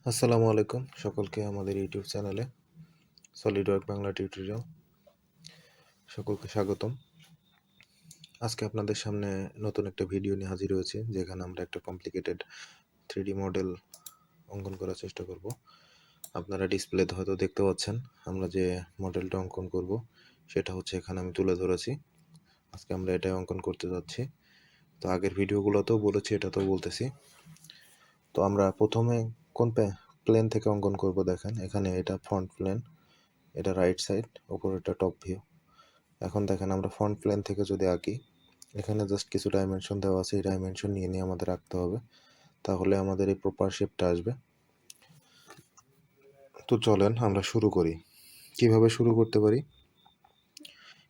আসসালামু আলাইকুম সকলকে আমাদের ইউটিউব চ্যানেলে সলিডওয়ার্ক বাংলা টিউটোরিয়াল সকলকে স্বাগতম। আজকে আপনাদের সামনে নতুন একটা ভিডিও নিয়ে হাজির হয়েছি, যেখানে আমরা একটা কমপ্লিকেটেড 3D মডেল অঙ্কন করার চেষ্টা করব। আপনারা ডিসপ্লেতে হয়তো দেখতে পাচ্ছেন আমরা যে মডেলটা অঙ্কন করব সেটা হচ্ছে এখানে আমি তুলে ধরেছি। আজকে আমরা এটাই অঙ্কন করতে যাচ্ছি। তো আগের ভিডিওগুলোতেও বলেছি, এটাতেও বলতেছি। তো আমরা প্রথমে কোন প্লেন থেকে অঙ্কন করব দেখেন, এখানে এটা ফ্রন্ট প্লেন, এটা রাইট সাইড, উপর এটা টপ ভিউ। এখন দেখেন আমরা ফ্রন্ট প্লেন থেকে যদি আঁকি, এখানে জাস্ট কিছু ডাইমেনশন দেওয়া আছে, এই ডাইমেনশন নিয়ে নিয়ে আমাদের আঁকতে হবে, তাহলে আমাদের এই প্রপার শেপটা আসবে। তো চলেন আমরা শুরু করি। কিভাবে শুরু করতে পারি,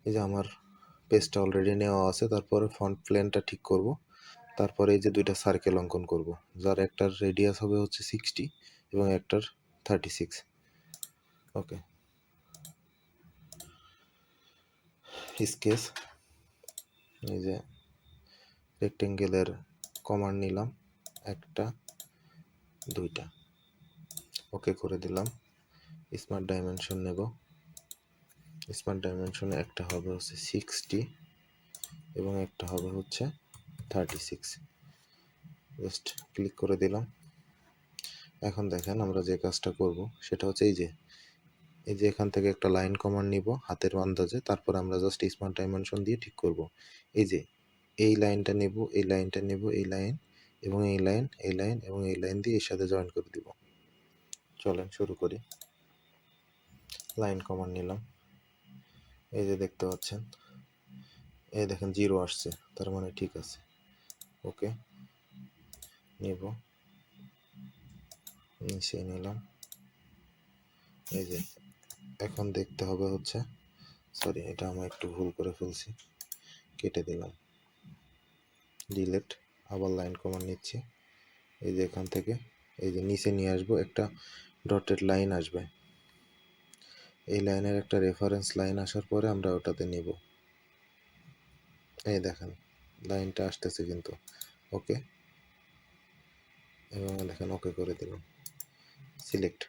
এই যে আমার পেজটা অলরেডি নেওয়া আছে, তারপরে ফ্রন্ট প্লেনটা ঠিক করব, তারপরে এই যে দুইটা সার্কেল অঙ্কন করব, যার একটার রেডিয়াস হবে হচ্ছে 60 এবং একটার 36। ওকে, স্কেচ, এই যে রেক্টেঙ্গেলের কমান্ড নিলাম, একটা দুইটা, ওকে করে দিলাম। স্মার্ট ডাইমেনশন নেব, স্মার্ট ডাইমেনশনে একটা হবে হচ্ছে 60 এবং একটা হবে হচ্ছে 36। জাস্ট ক্লিক করে দিলাম। এখন দেখেন আমরা যে কাজটা করব সেটা হচ্ছে এই যে এখান থেকে একটা লাইন কমান্ড নিব হাতের আন্দাজে, তারপর আমরা জাস্ট স্মার্ট ডাইমেনশন দিয়ে ঠিক করব। এই যে এই লাইনটা নেব, এই লাইনটা নেব, এই লাইন এবং এই লাইন, এই লাইন এবং এই লাইন দিয়ে এর সাথে জয়েন করে দিব। চলেন শুরু করি। লাইন কমান্ড নিলাম, এই যে দেখতে পাচ্ছেন, এই দেখেন 0 আসছে, তার মানে ঠিক আছে। ওকে নেব, নিচে নিলাম, এই যে এখন দেখতে হবে হচ্ছে, সরি এটা আমি একটু ভুল করে ফেলছি, কেটে দিলাম, ডিলেট। আবার লাইন কমান্ড নিচ্ছি, এই যে এখান থেকে এই যে নিচে নিয়ে আসবো, একটা ডটেড লাইন আসবে, এই লাইনের একটা রেফারেন্স লাইন আসার পরে আমরা ওটাতে নিব। এই দেখেন লাইনটা আসতেছে কিন্তু। ওকে, এবং দেখেন ওকে করে দিলাম, সিলেক্ট।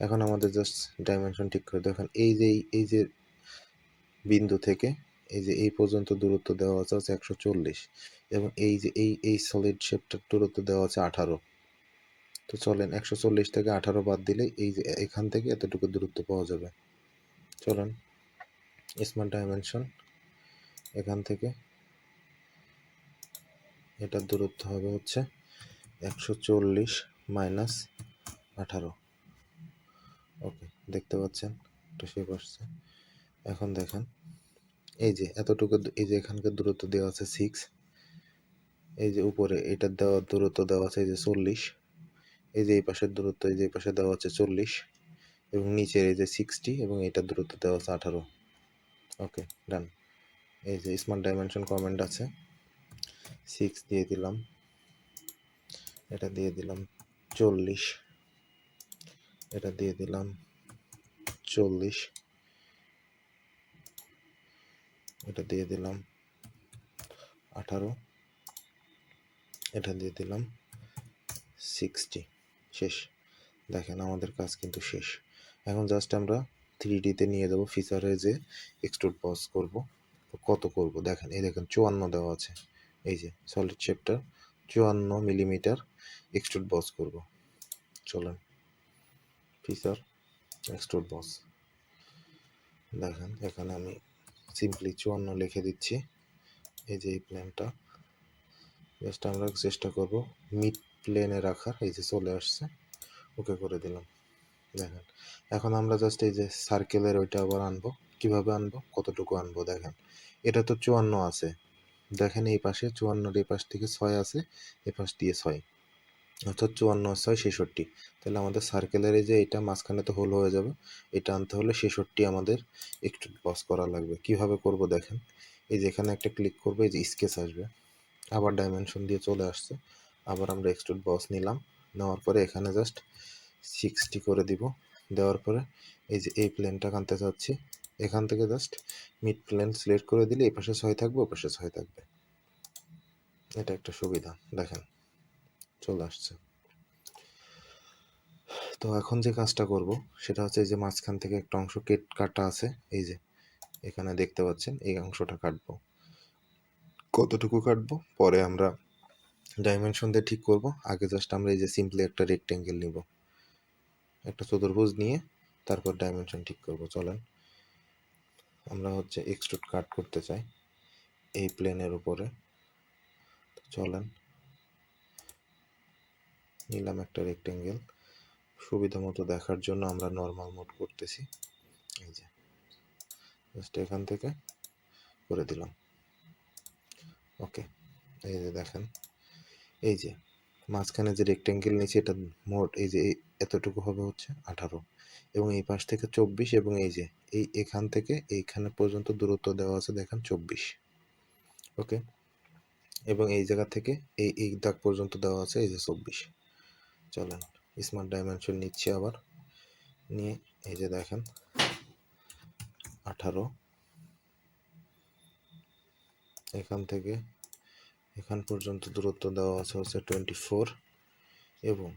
এখন আমাদের জাস্ট ডাইমেনশন ঠিক করে দেখেন, এই যে বিন্দু থেকে এই যে এই পর্যন্ত দূরত্ব দেওয়া আছে 140 এবং এই যে এই সলিড শেপটার দূরত্ব দেওয়া আছে 18। তো চলেন 140 থেকে 18 বাদ দিলে এই যে এখান থেকে এতটুকু দূরত্ব পাওয়া যাবে। চলেন স্মার্ট ডাইমেনশন, এখান থেকে এটার দূরত্ব হবে হচ্ছে 140 মাইনাস 18। ওকে, দেখতে পাচ্ছেন একটা শেপ আসছে। এখন দেখেন এই যে এতটুকু, এই যে এখানকার দূরত্ব দেওয়া আছে 6, এই যে উপরে এটার দেওয়ার দূরত্ব দেওয়া আছে এই যে 40, এই যে এই পাশের দূরত্ব, এই যে এই পাশে দেওয়া আছে 40 এবং নিচের এই যে 60 এবং এটার দূরত্ব দেওয়া আছে 18। ওকে ডান। এই যে স্মার্ট ডাইমেনশন কমেন্ট আছে, 6 দিয়ে দিলাম, এটা দিয়ে দিলাম 40, এটা দিয়ে দিলাম 40, এটা দিয়ে দিলাম 18, এটা দিয়ে দিলাম 60। শেষ। দেখেন আমাদের কাজ কিন্তু শেষ। এখন জাস্ট আমরা 3Dতে নিয়ে যাব, ফিচারে যে এক্সট্রুড বস করব। কত করব দেখেন, এই দেখেন 54 দেওয়া আছে, এই যে সলিড শেপটা 54 মিলিমিটার এক্সট্রুড বস করব। চলেন ফিচার এক্সট্রুড বস, দেখেন এখানে আমি সিম্পলি 54 লিখে দিচ্ছি। এই যে এই প্লেনটা জাস্ট আমরা চেষ্টা করব মিড প্লেনে রাখার, এই যে চলে আসছে, ওকে করে দিলাম। দেখেন এখন আমরা জাস্ট এই যে সার্কেলের ওইটা আবার আনবো। কিভাবে আনবো, কতটুকু আনবো দেখেন, এটা তো 54 আছে, দেখেন এই পাশে 54, এই পাশ থেকে 6 আছে, এই পাশ দিয়ে 6, অর্থাৎ 54 আর 6 66। তাহলে আমাদের সার্কেলের এই যে এটা মাঝখানে তো হোল হয়ে যাবে, এটা আনতে হলে 66 আমাদের একটু বস করা লাগবে। কিভাবে করব দেখেন, এই যে এখানে একটা ক্লিক করবো, এই যে স্কেচ আসবে, আবার ডাইমেনশন দিয়ে চলে আসছে, আবার আমরা এক্সট্রুড বস নিলাম, নেওয়ার পরে এখানে জাস্ট 60 করে দিব, দেওয়ার পরে এই যে এই প্লেনটা আনতে চাচ্ছি, এখান থেকে জাস্ট মিড প্লেন সিলেক্ট করে দিলে এই পাশে 6 থাকবে, ও পাশে 6 থাকবে। এটা একটা সুবিধা, দেখেন চলে আসছে। তো এখন যে কাজটা করব সেটা হচ্ছে এই যে মাঝখান থেকে একটা অংশ কাটা আছে, এই যে এখানে দেখতে পাচ্ছেন এই অংশটা কাটবো। কতটুকু কাটবো পরে আমরা ডাইমেনশন দিয়ে ঠিক করব। আগে জাস্ট আমরা এই যে সিম্পলি একটা রেক্টেঙ্গেল নিব, একটা চতুর্ভুজ নিয়ে তারপর ডাইমেনশন ঠিক করব। চলেন, আমরা হচ্ছে এক্সট্রুড কাট করতে চাই এই প্লেনের উপরে। চলেন, নিলাম একটা রেক্টেঙ্গেল। সুবিধা মতো দেখার জন্য আমরা নর্মাল মোড করতেছি, এই যে জাস্ট এখান থেকে করে দিলাম। ওকে, এই যে দেখেন এই যে মাঝখানে যে রেক্টেঙ্গেল নিচে এটা মোট এই যে এতটুকু হবে হচ্ছে 18, এবং এই পাশ থেকে 24, এবং এই যে এখান থেকে এইখানে পর্যন্ত দূরত্ব দেওয়া আছে দেখেন 24। ওকে, এবং এই জায়গা থেকে এই দাগ পর্যন্ত দেওয়া আছে এই যে 24। চলেন স্মার্ট ডাইমেনশন নিচ্ছি আবার, নিয়ে এই যে দেখেন 18, এখান থেকে এখান পর্যন্ত দূরত্ব দেওয়া আছে হচ্ছে 24, এবং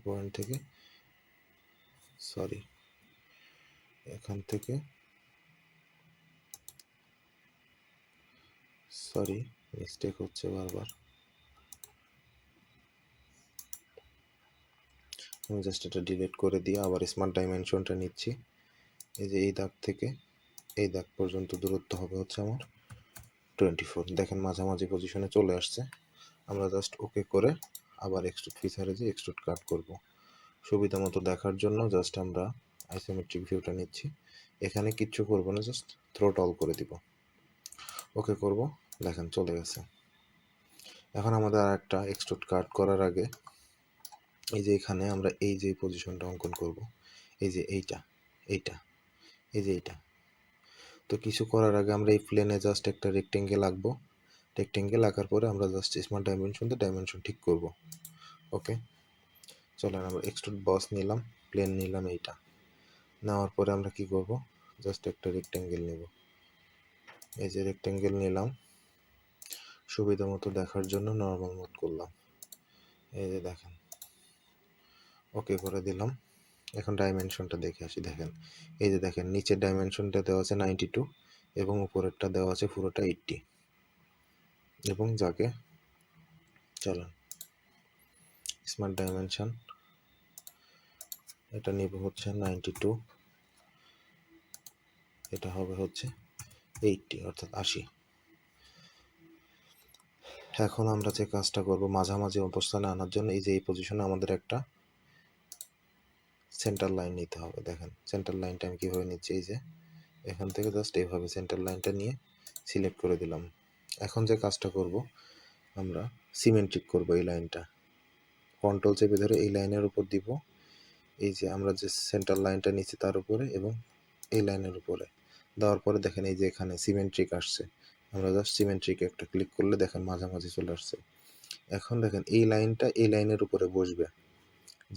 পয়েন্ট থেকে এখান থেকে মিস্টেক হচ্ছে বারবার। আমি জাস্ট এটা ডিলিট করে দিয়ে আবার স্মার্ট ডাইমেনশনটা নিচ্ছি। এই যে এই দাগ থেকে এই দাগ পর্যন্ত দূরত্ব হবে হচ্ছে আমার 24। দেখেন মাঝামাঝি পজিশনে চলে আসছে। আমরা জাস্ট ওকে করে আবার এক্সট্রুড ফিচারে যে এক্সট্রুড কাট করব। সুবিধা মতো দেখার জন্য জাস্ট আমরা আইসোমেট্রিক ভিউটা নিচ্ছি। এখানে কিচ্ছু করব না, জাস্ট থ্রোটল করে দিব। ওকে করব, দেখেন চলে গেছে। এখন আমাদের আর একটা এক্সট্রুড কাট করার আগে এই যে এখানে আমরা এই যে পজিশনটা অঙ্কন করব, এই যে এইটা এই যে এইটা। তো কিছু করার আগে আমরা এই প্লেনে জাস্ট একটা রেক্টেঙ্গেল আঁকবো। রেক্টেঙ্গেল আঁকার পরে আমরা জাস্ট স্মার্ট ডাইমেনশন দিয়ে ডাইমেনশন ঠিক করব। ওকে, চলেন আমরা এক্সট্রুড বস নিলাম, প্লেন নিলাম, এইটা নেওয়ার পরে আমরা কি করব, জাস্ট একটা রেক্টেঙ্গেল নেব। এই যে রেক্টেঙ্গেল নিলাম, সুবিধা মতো দেখার জন্য নর্মাল মোড করলাম, এই যে দেখেন ওকে করে দিলাম। এখন ডাইমেনশনটা দেখে আসি। দেখেন এই যে দেখেন নিচের ডাইমেনশনটা দেওয়া আছে 92, এবং উপরেরটা দেওয়া আছে পুরোটা 80, এবং যাকে চলেন স্মার্ট ডাইমেনশন এটা নিব হচ্ছে 92, এটা হবে হচ্ছে 80 অর্থাৎ 80। এখন আমরা যে কাজটা করব মাঝামাঝি অবস্থানে আনার জন্য এই যে এই পজিশনে আমাদের একটা সেন্টার লাইন নিতে হবে। দেখেন সেন্টার লাইনটা আমি কীভাবে নিচ্ছি, এই যে এখান থেকে জাস্ট এইভাবে সেন্টার লাইনটা নিয়ে সিলেক্ট করে দিলাম। এখন যে কাজটা করব আমরা সিমেট্রিক করব এই লাইনটা, কন্ট্রোল চেপে ধরে এই লাইনের উপর দিব, এই যে আমরা যে সেন্টার লাইনটা নিচ্ছি তার উপরে এবং এই লাইনের উপরে দেওয়ার পরে দেখেন এই যে এখানে সিমেট্রিক আসছে। আমরা জাস্ট সিমেট্রিক একটা ক্লিক করলে দেখেন মাঝামাঝি চলে আসছে। এখন দেখেন এই লাইনটা এই লাইনের উপরে বসবে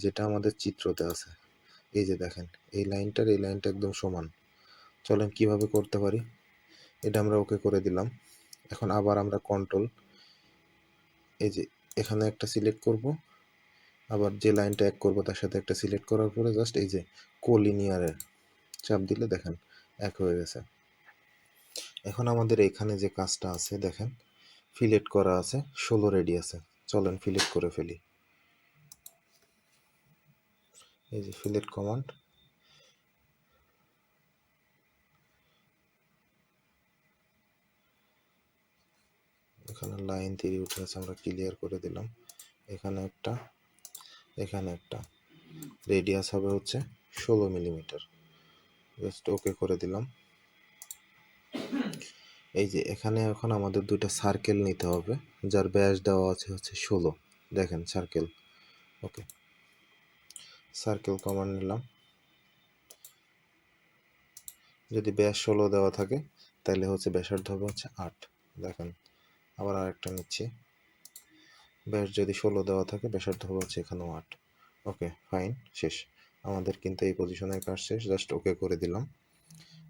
যেটা আমাদের চিত্রতে আছে। এই যে দেখেন এই লাইনটা একদম সমান। চলেন কিভাবে করতে পারি, এটা আমরা ওকে করে দিলাম। এখন আবার আমরা কন্ট্রোল এই যে এখানে একটা সিলেক্ট করব, আবার যে লাইনটা এক করব তার সাথে একটা সিলেক্ট করার পরে জাস্ট এই যে কোলিনিয়ারে চাপ দিলে দেখেন এক হয়ে গেছে। এখন আমাদের এখানে যে কাজটা আছে দেখেন ফিলেট করা আছে 16 রেডিয়াসে। চলেন ফিলেট করে ফেলি। এই যে ফিলেট কমান্ড, এখানে লাইন 3 উঠে আছে, আমরা ক্লিয়ার করে দিলাম। এখানে একটা রেডিয়াস হবে হচ্ছে 16 মিলিমিটার, জাস্ট ওকে করে দিলাম। এই যে এখানে এখন আমাদের দুইটা সার্কেল নিতে হবে যার ব্যাস দেওয়া আছে হচ্ছে 16। দেখেন সার্কেল, ওকে সার্কেল কমান্ড নিলাম। যদি ব্যাস 16 দেওয়া থাকে তাহলে হচ্ছে ব্যাসার্ধ হবে হচ্ছে 8। দেখেন আবার আরেকটা নিচ্ছি, ব্যাস যদি 16 দেওয়া থাকে ব্যাসার্ধ হবে হচ্ছে এখানেও 8। ওকে ফাইন, শেষ। আমাদের কিন্তু এই পজিশনের কাজ শেষ, জাস্ট ওকে করে দিলাম।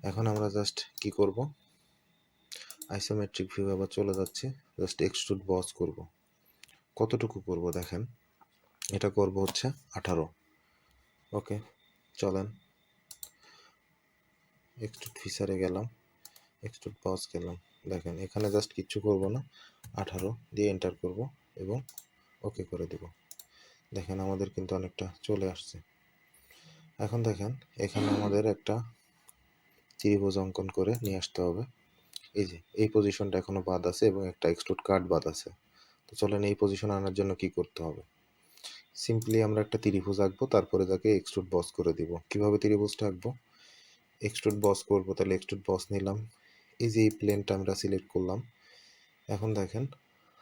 এখন আমরা জাস্ট কি করব, আইসোমেট্রিক ভিউ আবার চলে যাচ্ছে, জাস্ট এক্সট্রুড বস করব। কতটুকু করব দেখেন, এটা করব হচ্ছে 18। ওকে, চলেন এক্সট্রুড ফিচারে গেলাম, এক্সট্রুড বস গেলাম। দেখেন এখানে জাস্ট কিচ্ছু করব না, 18 দিয়ে এন্টার করব এবং ওকে করে দিব। দেখেন আমাদের কিন্তু অনেকটা চলে আসছে। এখন দেখেন এখানে আমাদের একটা ত্রিভুজ অঙ্কন করে নিয়ে আসতে হবে। এই যে এই পজিশনটা এখনো বাদ আছে এবং একটা এক্সট্রুড কাট বাদ আছে। তো চলেন এই পজিশন আনার জন্য কি করতে হবে। সিম্পলি আমরা একটা ত্রিভুজ আঁকবো, তারপরে তাকে এক্সট্রুড বস করে দিব। কিভাবে ত্রিভুজটা আঁকবো, এক্সট্রুড বস করবো, তাহলে এক্সট্রুড বস নিলাম। এই যে এই প্লেনটা আমরা সিলেক্ট করলাম। এখন দেখেন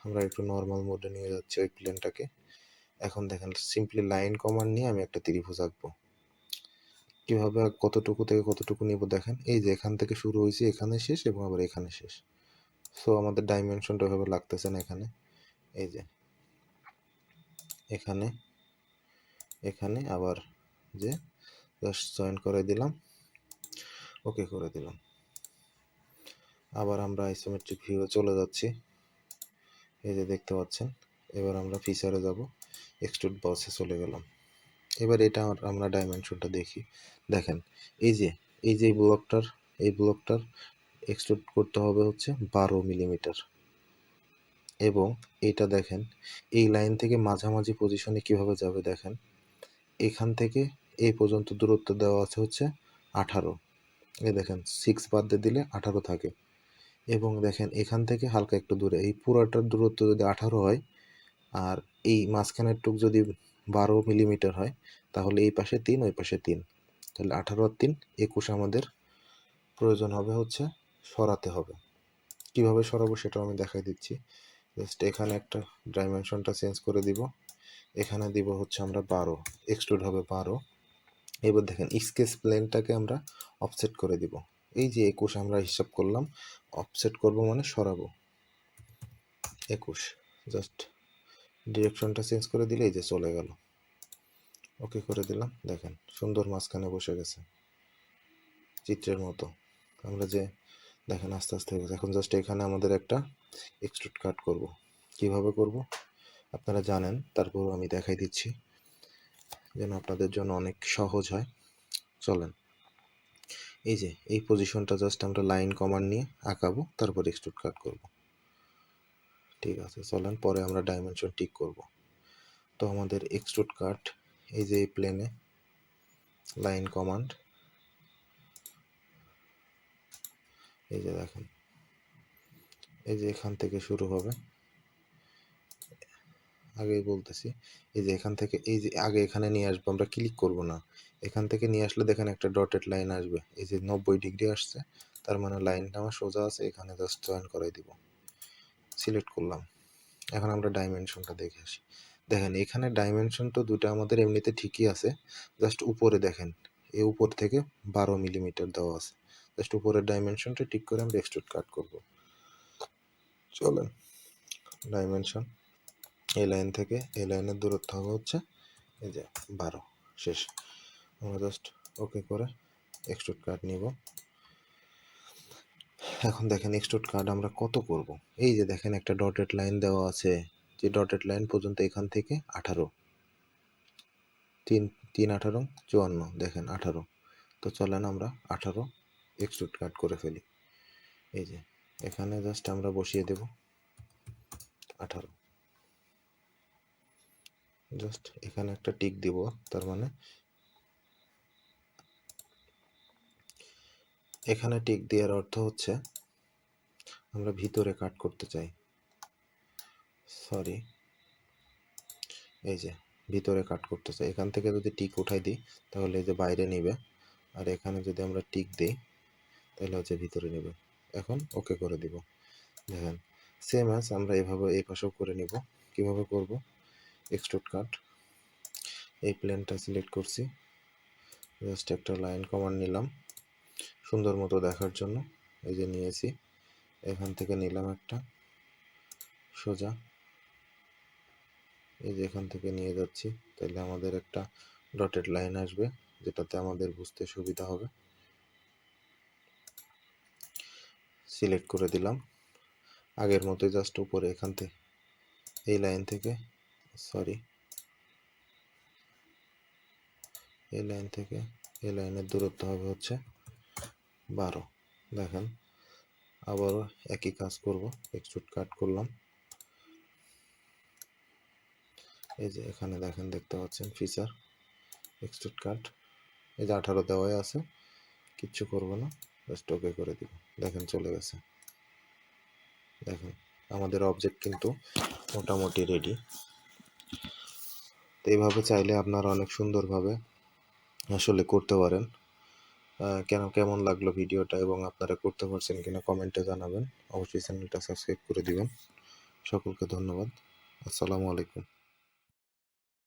আমরা একটু নর্মাল মোডে নিয়ে যাচ্ছি ওই প্লেনটাকে। এখন দেখেন সিম্পলি লাইন কমান্ড নিয়ে আমি একটা ত্রিভুজ আঁকবো। কিভাবে কতটুকু থেকে কতটুকু নিব দেখেন, এই যে এখান থেকে শুরু হয়েছে এখানে শেষ এবং আবার এখানে শেষ। সো আমাদের ডাইমেনশনটা ওইভাবে লাগতেছে না এখানে। এই যে এখানে এখানে আবার যে জাস্ট জয়েন করে দিলাম, ওকে করে দিলাম। আবার আমরা আইসোমেট্রিক ভিউয়ে চলে যাচ্ছি, এই যে দেখতে পাচ্ছেন। এবার আমরা ফিচারে যাব, এক্সট্রুড বসে চলে গেলাম। এবার এটা আমরা ডাইমেনশনটা দেখি। দেখেন এই যে এই ব্লকটার এক্সট্রুড করতে হবে হচ্ছে 12 মিলিমিটার। এবং এটা দেখেন এই লাইন থেকে মাঝামাঝি পজিশনে কিভাবে যাবে দেখেন, এখান থেকে এই পর্যন্ত দূরত্ব দেওয়া আছে হচ্ছে 18। এই দেখেন 6 বাদ দিয়ে দিলে 18 থাকে। এবং দেখেন এখান থেকে হালকা একটু দূরে, এই পুরাটার দূরত্ব যদি 18 হয় আর এই মাঝখানের টুক যদি 12 মিলিমিটার হয়, তাহলে এই পাশে 3 ওই পাশে 3, তাহলে 18 আর 3 21 আমাদের প্রয়োজন হবে হচ্ছে সরাতে হবে। কিভাবে সরাবো সেটাও আমি দেখাই দিচ্ছি। জাস্ট এখানে একটা ডাইমেনশনটা চেঞ্জ করে দিব, এখানে দিব হচ্ছে আমরা 12, এক্সট্রুড হবে 12। এবার দেখেন স্কেচ প্লেনটাকে আমরা অফসেট করে দিব। এই যে 21 আমরা হিসাব করলাম, অফসেট করব মানে সরাবো 21। জাস্ট ডিরেকশনটা চেঞ্জ করে দিলে এই যে চলে গেল, ওকে করে দিলাম। দেখেন সুন্দর মাঝখানে বসে গেছে চিত্রের মতো। আমরা যে দেখেন আস্তে আস্তে হয়ে গেছে। এখন জাস্ট এখানে আমাদের একটা এক্সট্রুড কাট করব। কিভাবে করব আপনারা জানেন, তারপর আমি দেখাই দিচ্ছি যেন আপনাদের জন্য অনেক সহজ হয়। চলেন এই যে এই পজিশনটা জাস্ট আমরা লাইন কমান্ড নিয়ে আঁকাবো, তারপর এক্সট্রুড কাট করব। ঠিক আছে, চলেন পরে আমরা ডাইমেনশন ঠিক করব। তো আমাদের এক্সট্রুড কাট, এই যে এই প্লেনে লাইন কমান্ড, এই যে দেখেন এই যে এখান থেকে শুরু হবে, আগেই বলতেছি। এই যে এখান থেকে এই যে আগে এখানে নিয়ে আসবো, আমরা ক্লিক করব না, এখান থেকে নিয়ে আসলে দেখেন একটা ডটেড লাইন আসবে। এই যে 90 ডিগ্রি আসছে, তার মানে লাইনটা আমার সোজা আছে, এখানে জাস্ট জয়েন করাই দিব। সিলেক্ট করলাম। এখন আমরা ডাইমেনশনটা দেখে আসি। দেখেন এখানে ডাইমেনশন তো দুটো আমাদের এমনিতে ঠিকই আছে, জাস্ট উপরে দেখেন এই উপর থেকে 12 মিলিমিটার দেওয়া আছে। জাস্ট উপরের ডাইমেনশনটা ঠিক করে আমরা এক্সট্রুড কাট করব। চলেন ডাইমেনশন, এই লাইন থেকে এই লাইনের দূরত্ব হবে হচ্ছে এই যে 12, শেষ। আমরা জাস্ট ওকে করে এক্সট্রুড কাট নিব। এখন দেখেন এক্সট্রুড কাট আমরা কত করব। এই যে দেখেন একটা ডটেড লাইন দেওয়া আছে, যে ডটেড লাইন পর্যন্ত এখান থেকে 18, 3 3 18 54, দেখেন 18। তো চলেন আমরা 18 এক্সট্রুড কাট করে ফেলি। এই যে এখানে জাস্ট আমরা বসিয়ে দেব 18, জাস্ট এখানে একটা টিক দিব, তার মানে এখানে টিক দেওয়ার অর্থ হচ্ছে আমরা ভিতরে কাট করতে চাই। সরি, এই যে ভিতরে কাট করতে চাই। এখান থেকে যদি টিক উঠাই দিই তাহলে এই যে বাইরে নেবে, আর এখানে যদি আমরা টিক দিই তাহলে হচ্ছে ভিতরে নেবে। এখন ওকে করে দিব। দেখেন সেম অ্যাজ আমরা এভাবে এই পাশেও করে নিব। কিভাবে করব, এক্সট্রুড কাট, এই প্লেনটা সিলেক্ট করছি, জাস্ট একটা লাইন কমান্ড নিলাম সুন্দর মতো দেখার জন্য। এই যে নিয়েছি, এখান থেকে নিলাম একটা সোজা, এই যে এখান থেকে নিয়ে যাচ্ছি, তাহলে আমাদের একটা ডটেড লাইন আসবে যেটাতে আমাদের বুঝতে সুবিধা হবে। সিলেক্ট করে দিলাম আগের মতো, জাস্ট উপরে এখান থেকে এই লাইন থেকে, সরি এই লাইন থেকে এই লাইনের দূরত্ব হবে হচ্ছে 12। দেখেন আবারও একই কাজ করব, এক্সট্রুড কাট করলাম। এই যে এখানে দেখেন, দেখতে পাচ্ছেন ফিচার এক্সট্রুড কাট। এই যে 18 দেওয়াই আছে, কিচ্ছু করব না, জাস্ট ওকে করে দিব। দেখেন চলে গেছে। দেখেন আমাদের অবজেক্ট কিন্তু মোটামুটি রেডি। তো এইভাবে চাইলে আপনারা অনেক সুন্দরভাবে আসলে করতে পারেন। কেমন লাগলো ভিডিওটা এবং আপনারা করতে পারছেন কিনা কমেন্টে জানাবেন। অবশ্যই চ্যানেলটা সাবস্ক্রাইব করে দিবেন। সকলকে ধন্যবাদ। আসসালামু আলাইকুম।